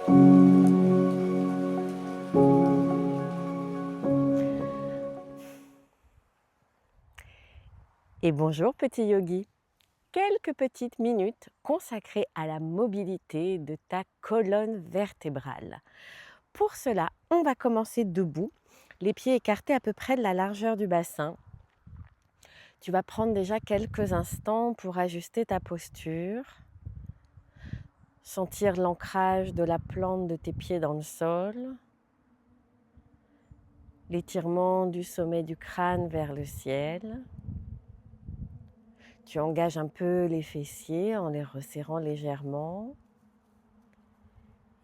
Et bonjour petit yogi, quelques petites minutes consacrées à la mobilité de ta colonne vertébrale. Pour cela, on va commencer debout, les pieds écartés à peu près de la largeur du bassin. Tu vas prendre déjà quelques instants pour ajuster ta posture, sentir l'ancrage de la plante de tes pieds dans le sol, l'étirement du sommet du crâne vers le ciel. Tu engages un peu les fessiers en les resserrant légèrement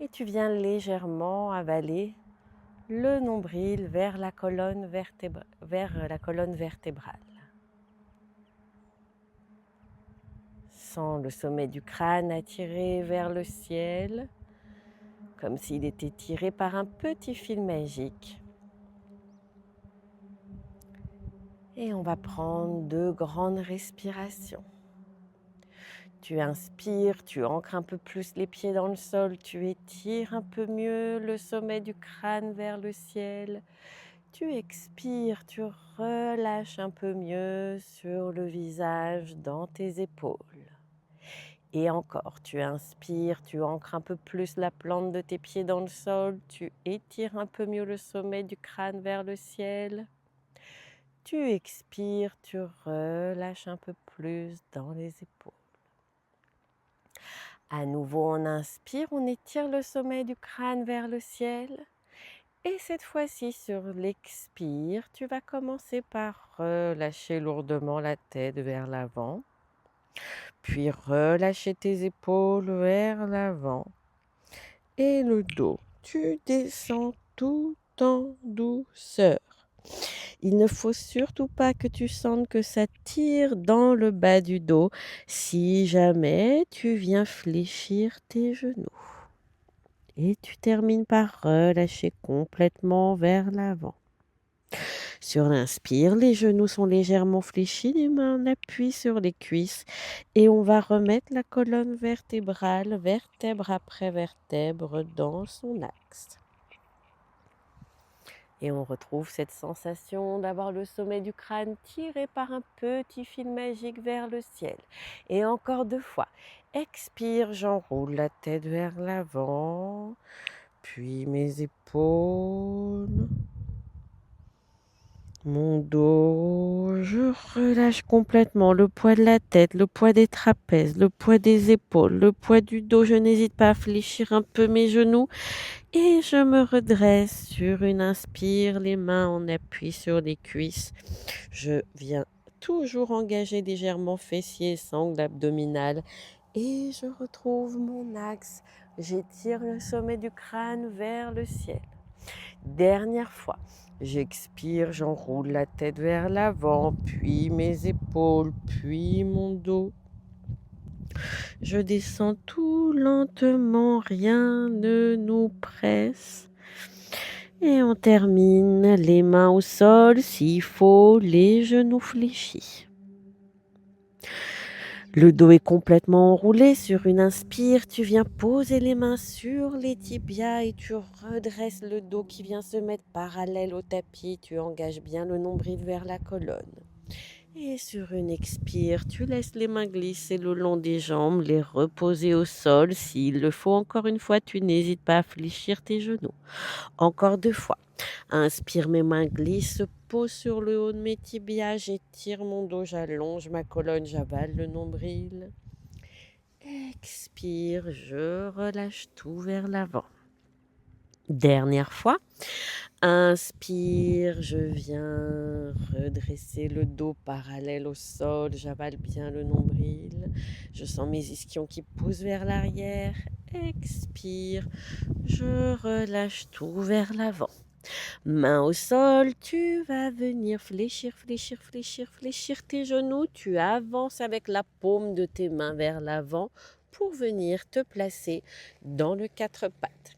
et tu viens légèrement avaler le nombril vers la colonne vertébrale. Sens le sommet du crâne attiré vers le ciel, comme s'il était tiré par un petit fil magique. Et on va prendre 2 grandes respirations. Tu inspires, tu ancres un peu plus les pieds dans le sol, tu étires un peu mieux le sommet du crâne vers le ciel. Tu expires, tu relâches un peu mieux sur le visage, dans tes épaules. Et encore, tu inspires, tu ancres un peu plus la plante de tes pieds dans le sol, tu étires un peu mieux le sommet du crâne vers le ciel. Tu expires, tu relâches un peu plus dans les épaules. À nouveau, on inspire, on étire le sommet du crâne vers le ciel. Et cette fois-ci, sur l'expire, tu vas commencer par relâcher lourdement la tête vers l'avant, puis relâcher tes épaules vers l'avant et le dos. Tu descends tout en douceur. Il ne faut surtout pas que tu sentes que ça tire dans le bas du dos si jamais tu viens fléchir tes genoux. Et tu termines par relâcher complètement vers l'avant. Sur l'inspire, les genoux sont légèrement fléchis, les mains en appui sur les cuisses et on va remettre la colonne vertébrale, vertèbre après vertèbre, dans son axe. Et on retrouve cette sensation d'avoir le sommet du crâne tiré par un petit fil magique vers le ciel. Et encore 2 fois. Expire, j'enroule la tête vers l'avant, puis mes épaules, mon dos. Je relâche complètement le poids de la tête, le poids des trapèzes, le poids des épaules, le poids du dos. Je n'hésite pas à fléchir un peu mes genoux. Et je me redresse sur une inspire, les mains en appui sur les cuisses. Je viens toujours engager légèrement fessiers, sangle abdominale. Et je retrouve mon axe. J'étire le sommet du crâne vers le ciel. Dernière fois. J'expire, j'enroule la tête vers l'avant, puis mes épaules, puis mon dos. Je descends tout lentement, rien ne nous presse. Et on termine les mains au sol, s'il faut, les genoux fléchis. Le dos est complètement enroulé. Sur une inspire, tu viens poser les mains sur les tibias et tu redresses le dos qui vient se mettre parallèle au tapis. Tu engages bien le nombril vers la colonne. Et sur une expire, tu laisses les mains glisser le long des jambes, les reposer au sol. S'il le faut, encore une fois, tu n'hésites pas à fléchir tes genoux. Encore 2 fois. Inspire, mes mains glissent, se posent sur le haut de mes tibias. J'étire mon dos, j'allonge ma colonne, j'avale le nombril. Expire, je relâche tout vers l'avant. Dernière fois. Inspire, je viens redresser le dos parallèle au sol, j'avale bien le nombril, je sens mes ischions qui poussent vers l'arrière. Expire, je relâche tout vers l'avant. Main au sol, tu vas venir fléchir, fléchir, fléchir, fléchir tes genoux, tu avances avec la paume de tes mains vers l'avant pour venir te placer dans le 4 pattes.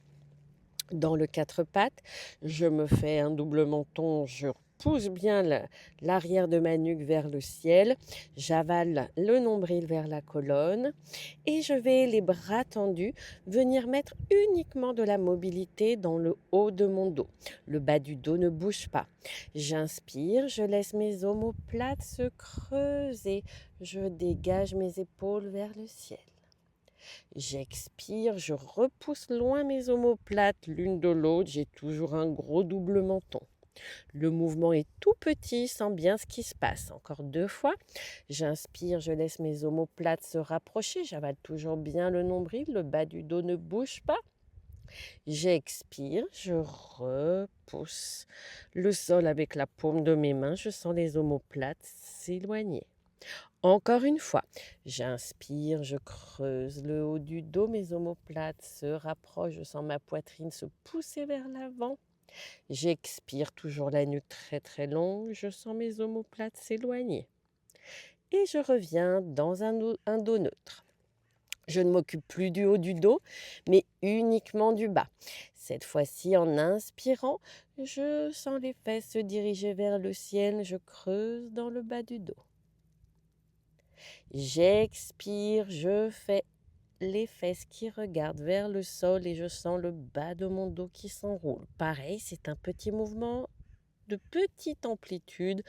Dans le 4 pattes, je me fais un double menton, je pousse bien l'arrière de ma nuque vers le ciel. J'avale le nombril vers la colonne et je vais, les bras tendus, venir mettre uniquement de la mobilité dans le haut de mon dos. Le bas du dos ne bouge pas. J'inspire, je laisse mes omoplates se creuser. Je dégage mes épaules vers le ciel. J'expire, je repousse loin mes omoplates l'une de l'autre. J'ai toujours un gros double menton. Le mouvement est tout petit, sens bien ce qui se passe. Encore 2 fois. J'inspire, je laisse mes omoplates se rapprocher. J'avale toujours bien le nombril, le bas du dos ne bouge pas. J'expire, je repousse le sol avec la paume de mes mains. Je sens les omoplates s'éloigner. Encore une fois, j'inspire, je creuse le haut du dos, mes omoplates se rapprochent, je sens ma poitrine se pousser vers l'avant. J'expire, toujours la nuque très très longue, je sens mes omoplates s'éloigner. Et je reviens dans un dos neutre. Je ne m'occupe plus du haut du dos, mais uniquement du bas. Cette fois-ci, en inspirant, je sens les fesses se diriger vers le ciel, je creuse dans le bas du dos. J'expire, je fais les fesses qui regardent vers le sol et je sens le bas de mon dos qui s'enroule. Pareil, c'est un petit mouvement de petite amplitude.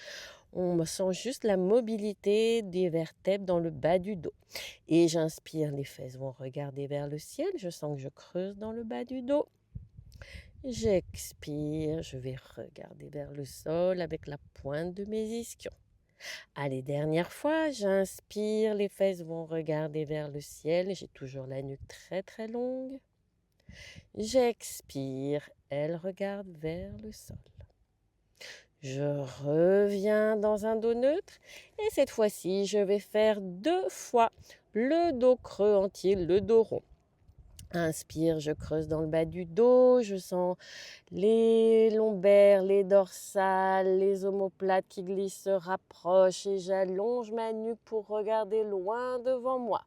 On sent juste la mobilité des vertèbres dans le bas du dos. Et j'inspire, les fesses vont regarder vers le ciel. Je sens que je creuse dans le bas du dos. J'expire, je vais regarder vers le sol avec la pointe de mes ischions. Allez, dernière fois, j'inspire, les fesses vont regarder vers le ciel. J'ai toujours la nuque très très longue. J'expire, elles regardent vers le sol. Je reviens dans un dos neutre et cette fois-ci, je vais faire 2 fois le dos creux entier, le dos rond. Inspire, je creuse dans le bas du dos, je sens les lombaires, les dorsales, les omoplates qui glissent, se rapprochent et j'allonge ma nuque pour regarder loin devant moi.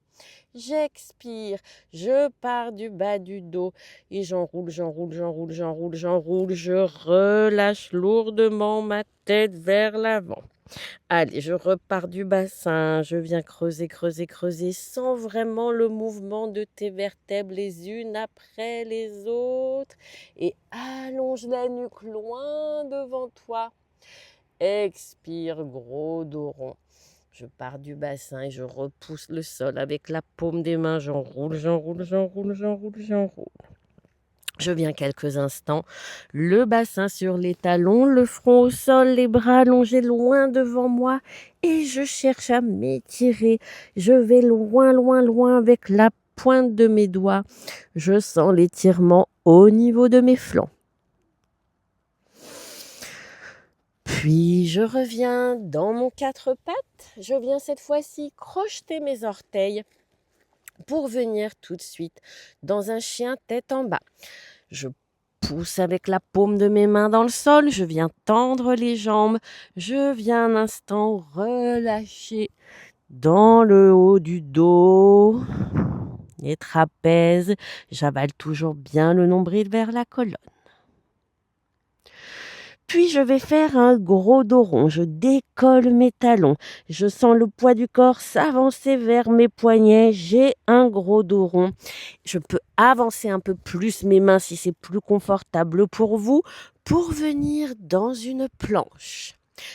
J'expire, je pars du bas du dos et j'enroule, je relâche lourdement ma tête vers l'avant. Allez, je repars du bassin, je viens creuser sans vraiment le mouvement de tes vertèbres les unes après les autres et allonge la nuque loin devant toi. Expire, gros dos rond. Je pars du bassin et je repousse le sol avec la paume des mains. J'enroule. Je viens quelques instants, le bassin sur les talons, le front au sol, les bras allongés loin devant moi et je cherche à m'étirer. Je vais loin avec la pointe de mes doigts. Je sens l'étirement au niveau de mes flancs. Puis je reviens dans mon 4 pattes. Je viens cette fois-ci crocheter mes orteils pour venir tout de suite dans un chien tête en bas. Je pousse avec la paume de mes mains dans le sol, je viens tendre les jambes, je viens un instant relâcher dans le haut du dos, les trapèzes, j'avale toujours bien le nombril vers la colonne. Puis je vais faire un gros dos rond, je décolle mes talons, je sens le poids du corps s'avancer vers mes poignets, j'ai un gros dos rond. Je peux avancer un peu plus mes mains si c'est plus confortable pour vous, pour venir dans une planche.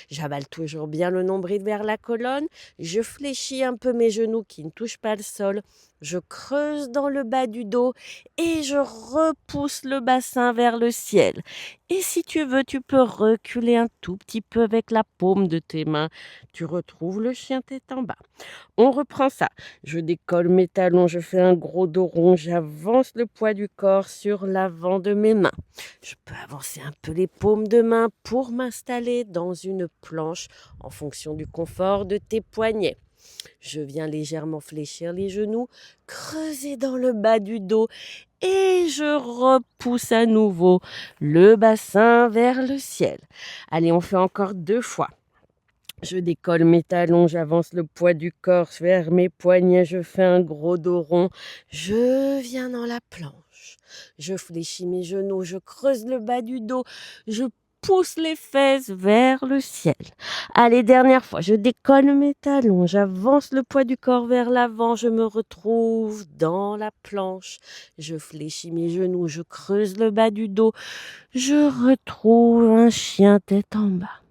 J'avale toujours bien le nombril vers la colonne, je fléchis un peu mes genoux qui ne touchent pas le sol, je creuse dans le bas du dos et je repousse le bassin vers le ciel. Et si tu veux, tu peux reculer un tout petit peu avec la paume de tes mains. Tu retrouves le chien tête en bas. On reprend ça. Je décolle mes talons, je fais un gros dos rond, j'avance le poids du corps sur l'avant de mes mains. Je peux avancer un peu les paumes de main pour m'installer dans une planche en fonction du confort de tes poignets. Je viens légèrement fléchir les genoux, creuser dans le bas du dos et je repousse à nouveau le bassin vers le ciel. Allez, on fait encore 2 fois. Je décolle mes talons, j'avance le poids du corps vers mes poignets, je fais un gros dos rond. Je viens dans la planche. Je fléchis mes genoux, je creuse le bas du dos, je pousse les fesses vers le ciel. Allez, dernière fois, je décolle mes talons, j'avance le poids du corps vers l'avant, je me retrouve dans la planche. Je fléchis mes genoux, je creuse le bas du dos, je retrouve un chien tête en bas.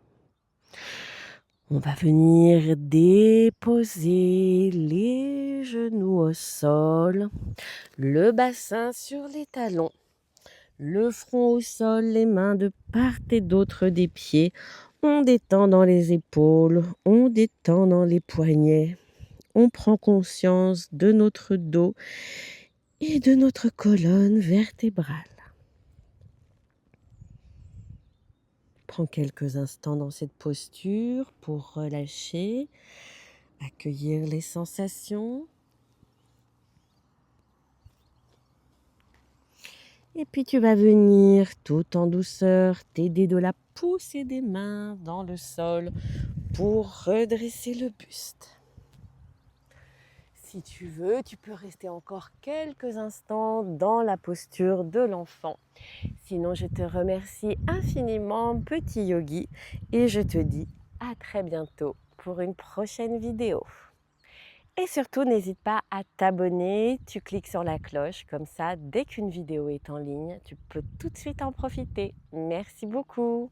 On va venir déposer les genoux au sol, le bassin sur les talons, le front au sol, les mains de part et d'autre des pieds. On détend dans les épaules, on détend dans les poignets. On prend conscience de notre dos et de notre colonne vertébrale. Prends quelques instants dans cette posture pour relâcher, accueillir les sensations. Et puis tu vas venir tout en douceur t'aider de la poussée des mains dans le sol pour redresser le buste. Si tu veux, tu peux rester encore quelques instants dans la posture de l'enfant. Sinon, je te remercie infiniment, petit yogi, et je te dis à très bientôt pour une prochaine vidéo. Et surtout, n'hésite pas à t'abonner, tu cliques sur la cloche, comme ça, dès qu'une vidéo est en ligne, tu peux tout de suite en profiter. Merci beaucoup.